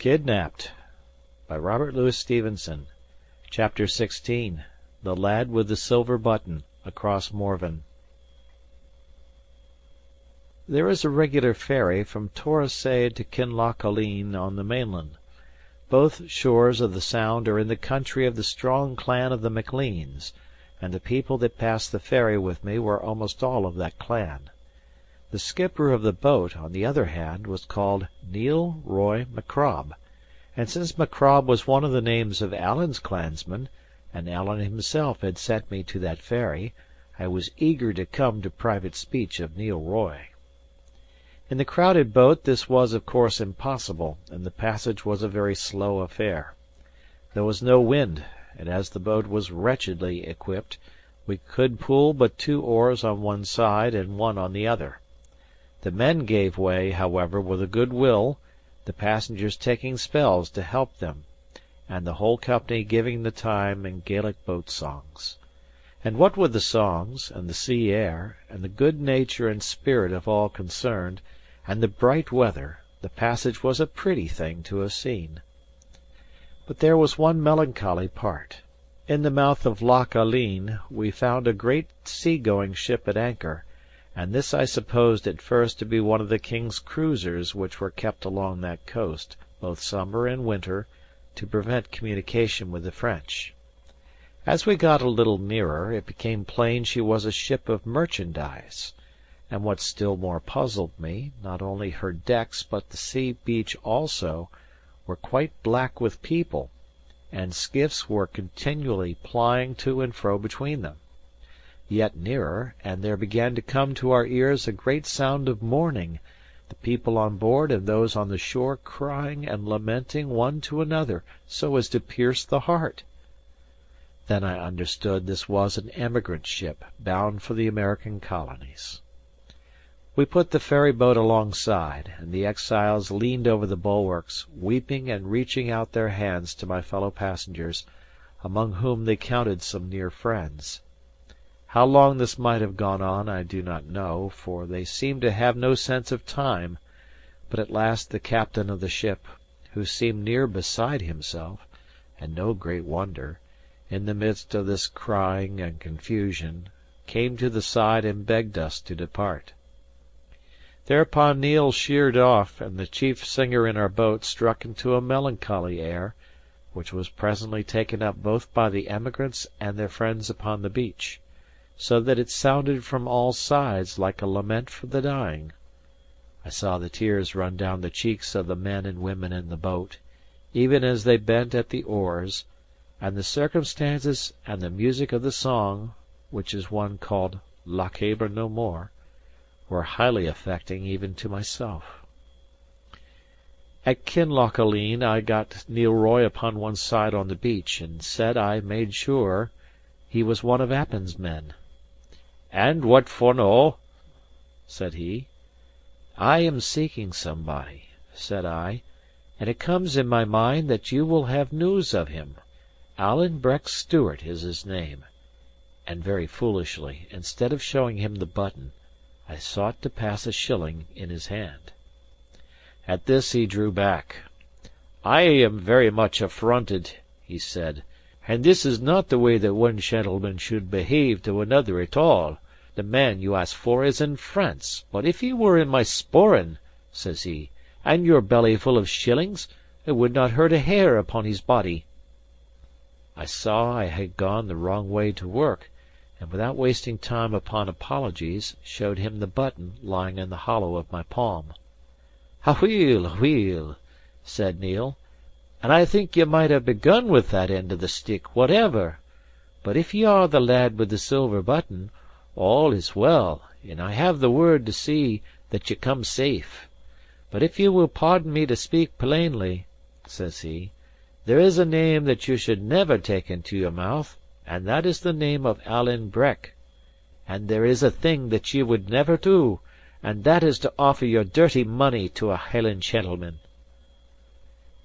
Kidnapped by Robert Louis Stevenson. Chapter 16. The Lad with the Silver Button across Morven. There is a regular ferry from Torosay to Kinlochaline on the mainland. Both shores of the Sound are in the country of the strong clan of the Macleans, and the people that passed the ferry with me were almost all of that clan. The skipper of the boat, on the other hand, was called Neil Roy Macrob, and since Macrob was one of the names of Alan's clansmen, and Alan himself had sent me to that ferry, I was eager to come to private speech of Neil Roy. In the crowded boat this was of course impossible, and the passage was a very slow affair. There was no wind, and as the boat was wretchedly equipped, we could pull but 2 oars on one side and 1 on the other. The men gave way, however, with a good will, the passengers taking spells to help them, and the whole company giving the time in Gaelic boat songs. And what with the songs, and the sea air, and the good nature and spirit of all concerned, and the bright weather, the passage was a pretty thing to have seen. But there was one melancholy part. In the mouth of Loch Aline we found a great sea-going ship at anchor, and this I supposed at first to be one of the king's cruisers which were kept along that coast, both summer and winter, to prevent communication with the French. As we got a little nearer, it became plain she was a ship of merchandise, and what still more puzzled me, not only her decks but the sea beach also were quite black with people, and skiffs were continually plying to and fro between them. Yet nearer, and there began to come to our ears a great sound of mourning, the people on board and those on the shore crying and lamenting one to another, so as to pierce the heart. Then I understood this was an emigrant ship, bound for the American colonies. We put the ferry boat alongside, and the exiles leaned over the bulwarks, weeping and reaching out their hands to my fellow passengers, among whom they counted some near friends. How long this might have gone on I do not know, for they seemed to have no sense of time; but at last the captain of the ship, who seemed near beside himself, and no great wonder, in the midst of this crying and confusion, came to the side and begged us to depart. Thereupon Neil sheered off, and the chief singer in our boat struck into a melancholy air, which was presently taken up both by the emigrants and their friends upon the beach, so that it sounded from all sides like a lament for the dying. I saw the tears run down the cheeks of the men and women in the boat, even as they bent at the oars, and the circumstances and the music of the song, which is one called Lochaber no more, were highly affecting even to myself. At Kinlochaline I got Neil Roy upon one side on the beach, and said I made sure he was one of Appin's men. "And what for no?" said he. "I am seeking somebody," said I, "and it comes in my mind that you will have news of him. Alan Breck Stewart is his name." And very foolishly, instead of showing him the button, I sought to pass a shilling in his hand. At this he drew back. "I am very much affronted," he said, "and this is not the way that one gentleman should behave to another at all. The man you ask for is in France, but if he were in my sporran," says he, "and your belly full of shillings, it would not hurt a hair upon his body." I saw I had gone the wrong way to work, and without wasting time upon apologies, showed him the button lying in the hollow of my palm. "Aweel, aweel," said Neil, "and I think ye might have begun with that end of the stick, whatever. But if ye are the lad with the silver button, all is well, and I have the word to see that ye come safe. But if ye will pardon me to speak plainly," says he, "there is a name that you should never take into your mouth, and that is the name of Alan Breck. And there is a thing that ye would never do, and that is to offer your dirty money to a Highland gentleman."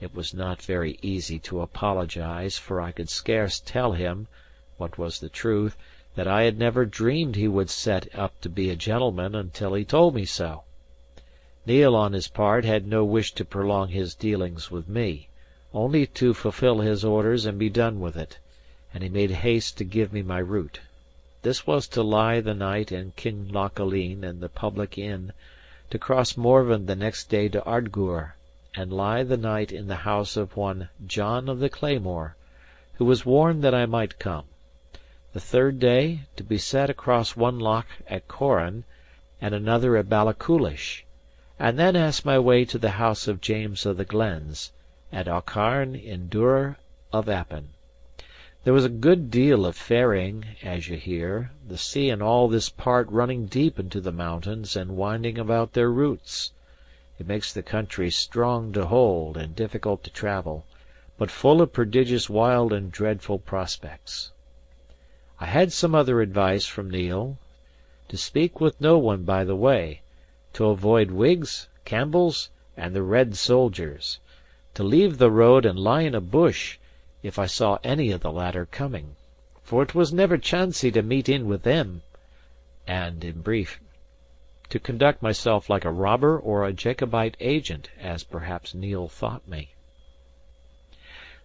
It was not very easy to apologize, for I could scarce tell him, what was the truth, that I had never dreamed he would set up to be a gentleman until he told me so. Neil, on his part, had no wish to prolong his dealings with me, only to fulfil his orders and be done with it, and he made haste to give me my route. This was to lie the night in Kinlochaline in the public inn, to cross Morven the next day to Ardgour, and lie the night in the house of one John of the Claymore, who was warned that I might come. The third day, to be set across one loch at Corran, and another at Ballachulish, and then ask my way to the house of James of the Glens, at Aucharn in Dura of Appin. There was a good deal of ferrying, as you hear, the sea in all this part running deep into the mountains and winding about their roots. It makes the country strong to hold and difficult to travel, but full of prodigious wild and dreadful prospects. I had some other advice from Neil: to speak with no one by the way, to avoid Whigs, Campbells, and the Red soldiers, to leave the road and lie in a bush, if I saw any of the latter coming, for it was never chancy to meet in with them, and, in brief, to conduct myself like a robber or a Jacobite agent, as perhaps Neil thought me.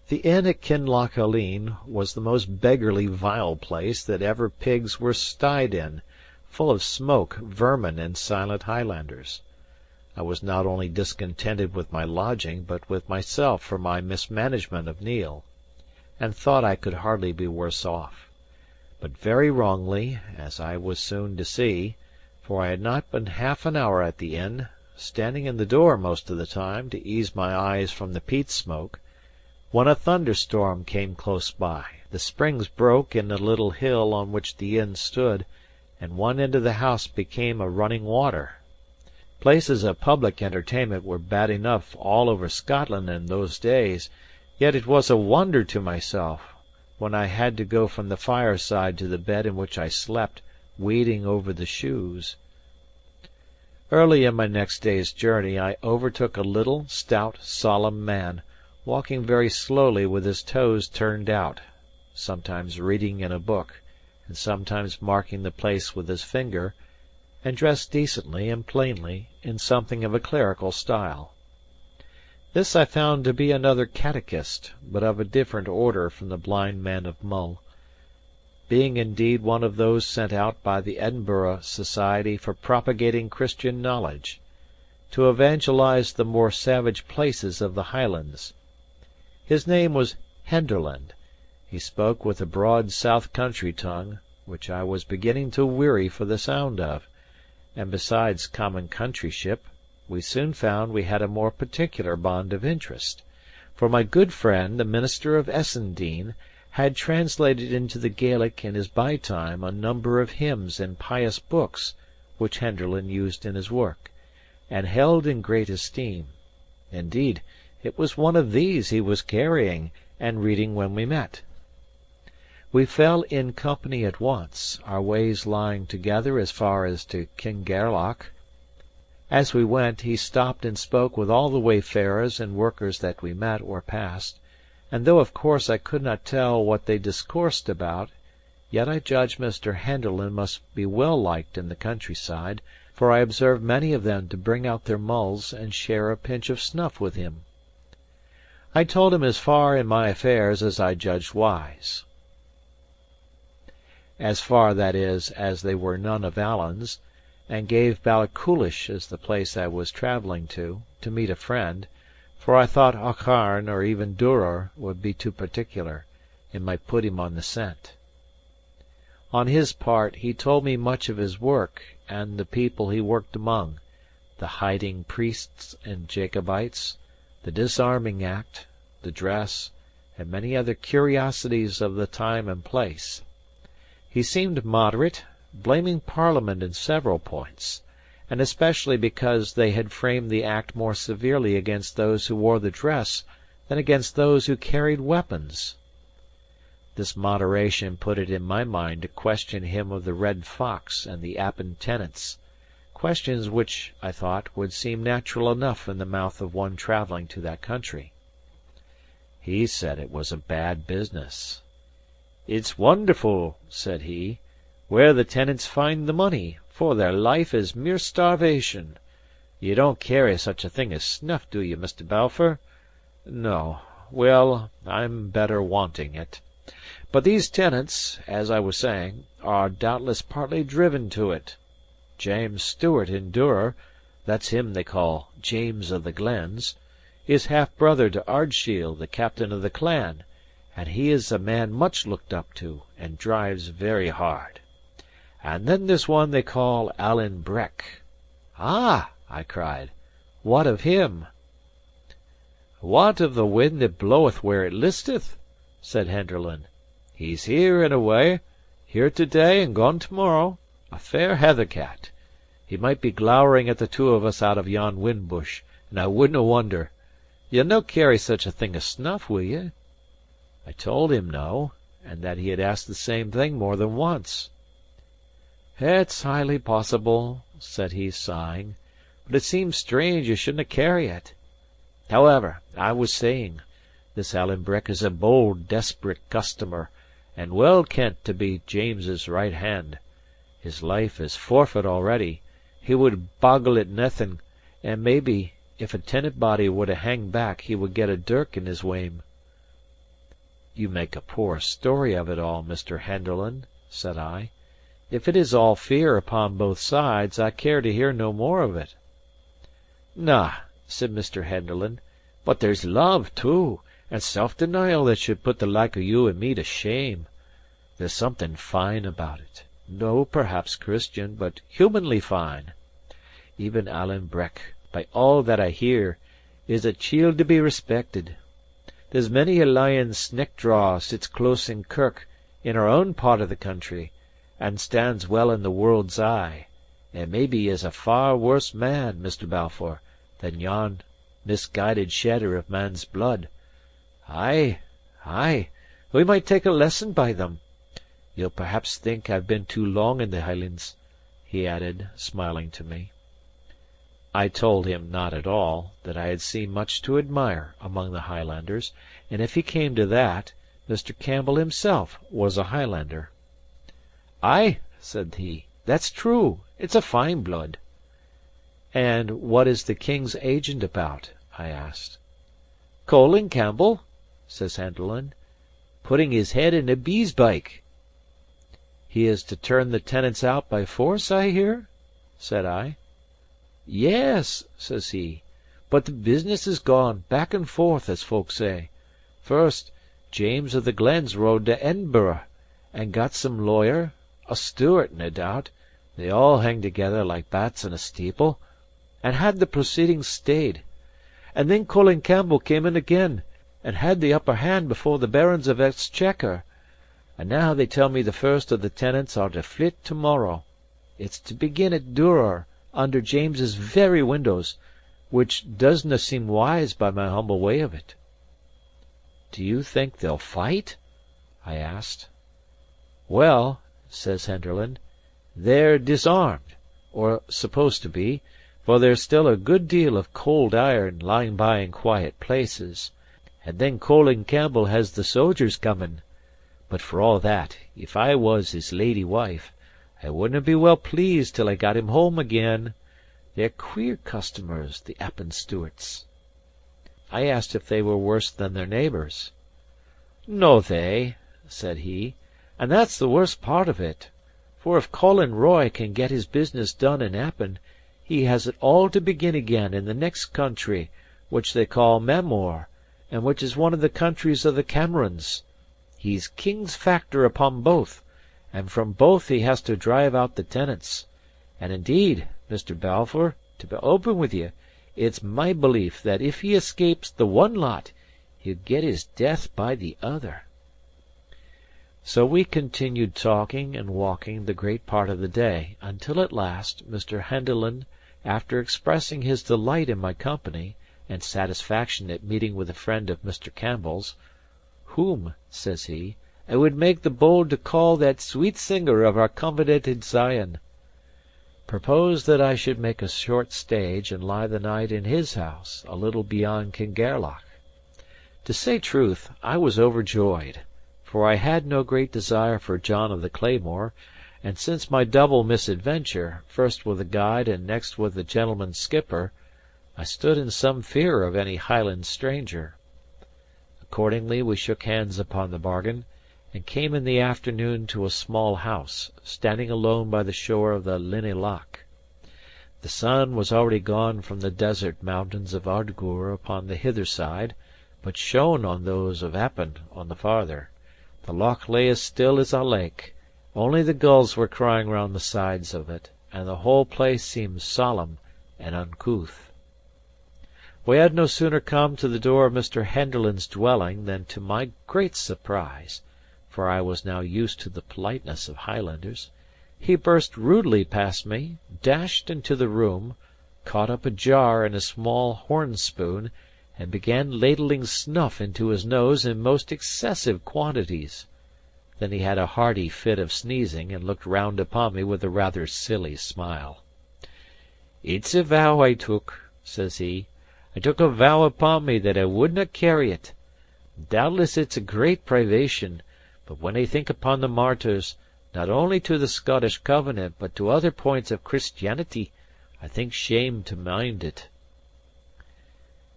The inn at Kinlochaline was the most beggarly vile place that ever pigs were styed in, full of smoke, vermin, and silent Highlanders. I was not only discontented with my lodging, but with myself for my mismanagement of Neil, and thought I could hardly be worse off. But very wrongly, as I was soon to see, for I had not been half an hour at the inn, standing in the door most of the time to ease my eyes from the peat smoke, when a thunderstorm came close by. The springs broke in a little hill on which the inn stood, and one end of the house became a running water. Places of public entertainment were bad enough all over Scotland in those days, yet it was a wonder to myself, when I had to go from the fireside to the bed in which I slept, wading over the shoes. Early in my next day's journey I overtook a little, stout, solemn man, walking very slowly with his toes turned out, sometimes reading in a book, and sometimes marking the place with his finger, and dressed decently and plainly in something of a clerical style. This I found to be another catechist, but of a different order from the blind man of Mull, being indeed one of those sent out by the Edinburgh Society for propagating Christian knowledge, to evangelize the more savage places of the Highlands. His name was Henderland. He spoke with a broad south country tongue, which I was beginning to weary for the sound of, and besides common countryship, we soon found we had a more particular bond of interest, for my good friend the minister of Essendine had translated into the Gaelic in his by-time a number of hymns and pious books which Henderland used in his work, and held in great esteem. Indeed, it was one of these he was carrying and reading when we met. We fell in company at once, our ways lying together as far as to Kingairloch. As we went, he stopped and spoke with all the wayfarers and workers that we met or passed, and though of course I could not tell what they discoursed about, yet I judged Mr. Henderland must be well liked in the countryside, for I observed many of them to bring out their mulls and share a pinch of snuff with him. I told him as far in my affairs as I judged wise. As far, that is, as they were none of Allan's, and gave Ballachulish as the place I was travelling to meet a friend, for I thought Aucharn or even Duror would be too particular, and might put him on the scent. On his part, he told me much of his work, and the people he worked among, the hiding priests and Jacobites, the disarming act, the dress, and many other curiosities of the time and place. He seemed moderate, blaming Parliament in several points, and especially because they had framed the act more severely against those who wore the dress than against those who carried weapons. This moderation put it in my mind to question him of the red fox and the Appin tenants, questions which, I thought, would seem natural enough in the mouth of one travelling to that country. He said it was a bad business. "It's wonderful," said he, "where the tenants find the money, for their life is mere starvation. "You don't carry such a thing as snuff, do you, Mr. Balfour?" "No. Well, I'm better wanting it. But these tenants, as I was saying, are doubtless partly driven to it. James Stewart in Duror, that's him they call James of the Glens, is half brother to Ardshiel, the captain of the clan, and he is a man much looked up to, and drives very hard. And then there's one they call Alan Breck." "Ah!" I cried. "What of him?" "What of the wind that bloweth where it listeth?" said Henderland. "He's here and away, here to day and gone to morrow, a fair heathercat. He might be glowering at the two of us out of yon wind bush, and I wouldnae wonder. Ye'll no carry such a thing as snuff, will ye?" I told him no, and that he had asked the same thing more than once. "It's highly possible," said he, sighing, "but it seems strange ye shouldnae carry it. However, I was saying, this Alan Breck is a bold, desperate customer, and well kent to be James's right hand. His life is forfeit already; he would boggle at naething; and maybe, if a tenant body were to hang back, he would get a dirk in his wame." "You make a poor story of it all, Mr. Henderland," said I. "If it is all fear upon both sides, I care to hear no more of it." "Na," said Mr. Henderland, "but there's love, too, and self denial that should put the like of you and me to shame. There's something fine about it; no, perhaps Christian, but humanly fine. Even Alan Breck, by all that I hear, is a chield to be respected. There's many a lying sneck-draw sits close in kirk, in our own part of the country, and stands well in the world's eye, and maybe is a far worse man, Mr. Balfour, than yon misguided shedder of man's blood. Ay, ay, we might take a lesson by them. You'll perhaps think I've been too long in the Highlands," he added, smiling to me. I told him not at all, that I had seen much to admire among the Highlanders, and if he came to that, Mr. Campbell himself was a Highlander. "Ay," said he, "that's true; it's a fine blood." "And what is the king's agent about?" I asked. "Colin Campbell," says Henderland, "putting his head in a bee's byke." "He is to turn the tenants out by force, I hear?" said I. "Yes," says he, "but the business is gone back and forth, as folk say. First, James of the Glens rode to Edinburgh, and got some lawyer, a Stewart, nae doubt they all hang together like bats in a steeple, and had the proceedings stayed. And then Colin Campbell came in again, and had the upper hand before the barons of Exchequer. And now they tell me the first of the tenants are to flit to morrow. It's to begin at Duror, under James's very windows, which doesna seem wise by my humble way of it." "Do you think they'll fight?" I asked. "Well," says Henderland, "they're disarmed, or supposed to be, for there's still a good deal of cold iron lying by in quiet places. And then Colin Campbell has the soldiers coming. But for all that, if I was his lady wife, I wouldnae be well pleased till I got him home again. They're queer customers, the Appin Stewarts." I asked if they were worse than their neighbours. "No they," said he, "and that's the worst part of it. For if Colin Roy can get his business done in Appin, he has it all to begin again in the next country, which they call Mamore, and which is one of the countries of the Camerons. He's king's factor upon both, and from both he has to drive out the tenants. And indeed, Mr. Balfour, to be open with you, it's my belief that if he escapes the one lot, he'll get his death by the other." So we continued talking and walking the great part of the day, until at last Mr. Henderland, after expressing his delight in my company, and satisfaction at meeting with a friend of Mr. Campbell's, "whom," says he, "I would make the bold to call that sweet singer of our covenanted Zion," proposed that I should make a short stage and lie the night in his house, a little beyond Kingairloch. To say truth, I was overjoyed, for I had no great desire for John of the Claymore, and since my double misadventure, first with the guide and next with the gentleman skipper, I stood in some fear of any Highland stranger. Accordingly we shook hands upon the bargain, and came in the afternoon to a small house, standing alone by the shore of the Linnhe Loch. The sun was already gone from the desert mountains of Ardgour upon the hither side, but shone on those of Appin on the farther. The loch lay as still as a lake, only the gulls were crying round the sides of it, and the whole place seemed solemn and uncouth. We had no sooner come to the door of Mr. Henderland's dwelling than, to my great surprise, for I was now used to the politeness of Highlanders, he burst rudely past me, dashed into the room, caught up a jar and a small horn spoon, and began ladling snuff into his nose in most excessive quantities. Then he had a hearty fit of sneezing, and looked round upon me with a rather silly smile. "It's a vow I took," says he. "I took a vow upon me that I wouldna carry it. Doubtless it's a great privation, but when I think upon the martyrs, not only to the Scottish Covenant, but to other points of Christianity, I think shame to mind it."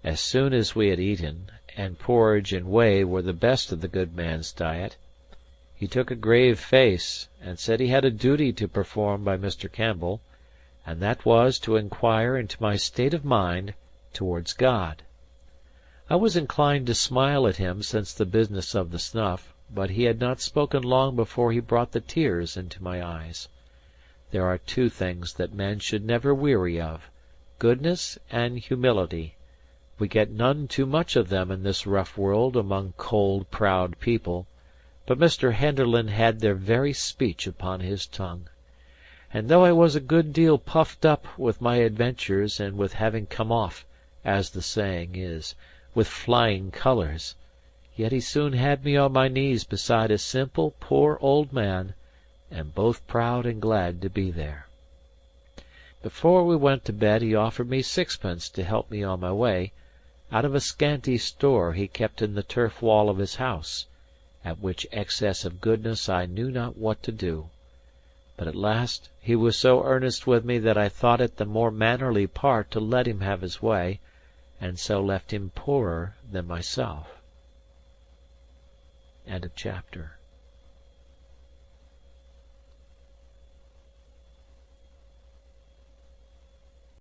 As soon as we had eaten, and porridge and whey were the best of the good man's diet, he took a grave face, and said he had a duty to perform by Mr. Campbell, and that was to inquire into my state of mind towards God. I was inclined to smile at him since the business of the snuff, but he had not spoken long before he brought the tears into my eyes. There are two things that men should never weary of, goodness and humility. We get none too much of them in this rough world among cold, proud people, but Mr. Henderland had their very speech upon his tongue. And though I was a good deal puffed up with my adventures and with having come off, as the saying is, with flying colours, yet he soon had me on my knees beside a simple, poor old man, and both proud and glad to be there. Before we went to bed he offered me sixpence to help me on my way, out of a scanty store he kept in the turf wall of his house, at which excess of goodness I knew not what to do. But at last he was so earnest with me that I thought it the more mannerly part to let him have his way, and so left him poorer than myself. End of chapter.